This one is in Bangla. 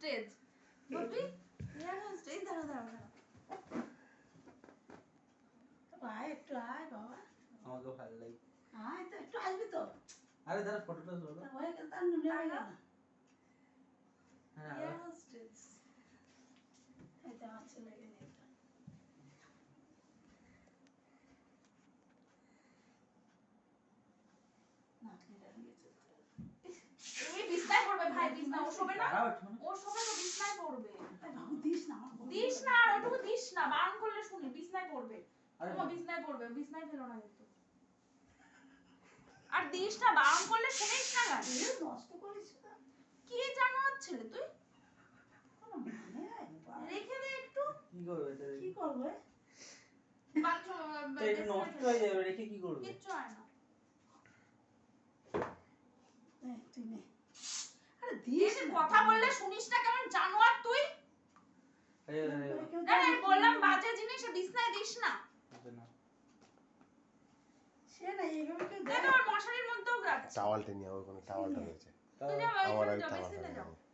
হোস্টেজ বলবি এয়ার হোস্টেজ দাঁড়া আয় একটু আয় বাবা আমাকে ভালো লাগে আয় তো একটু আসবি তো আরে দাঁড়া ফটোটা তোলো হয়ে গেল তার নুনে হয়ে গেল হ্যাঁ এয়ার হোস্টেজ এটা আমার ছেলেকে নিয়ে যা। নাতনিটা নিয়ে চলতে হবে। এই বিছনায় পড়বে ভাই বিছনা ও শোবে না দাঁড়াও একটু ও শোবে তো বিছনায় পড়বে আরে বাবু দিস না আমার বউ। দিস না আর ওটুকু দিস না বারণ করলে শুনি বিছনায় পড়বে আরে তোমার বিছনায় পড়বে বিছনায় ফেলো না কিন্তু আর দিস না বারণ করলে শুনিস না গান এ নষ্ট করিস না কি জানো ছেলে তুই কোনো মানে হয় না বাবা। রেখে দে একটু কি করবে এটা কি করবে বাথরুম এটা নষ্ট হয়ে যাবে রেখে কি করবে কিচ্ছু হয় না নে তুই নে আরে দিস দিস না কথা বললে শুনিস না কেমন জানোয়ার তুই আরে আরে কেউ না জানে বললাম কি? বাজে জিনিস বিছনায় দিস না হবে না সে না এইভাবে কেউ দেখ দেয় ওর মশারির মধ্যেও গাছ টাওয়ালটা নিয়ে ওখানে টাওয়ালটা রয়েছে তাও তুই যা আমার ওইখানে ওই যাও টাওয়ালটা বেসিনে যাও নিয়ে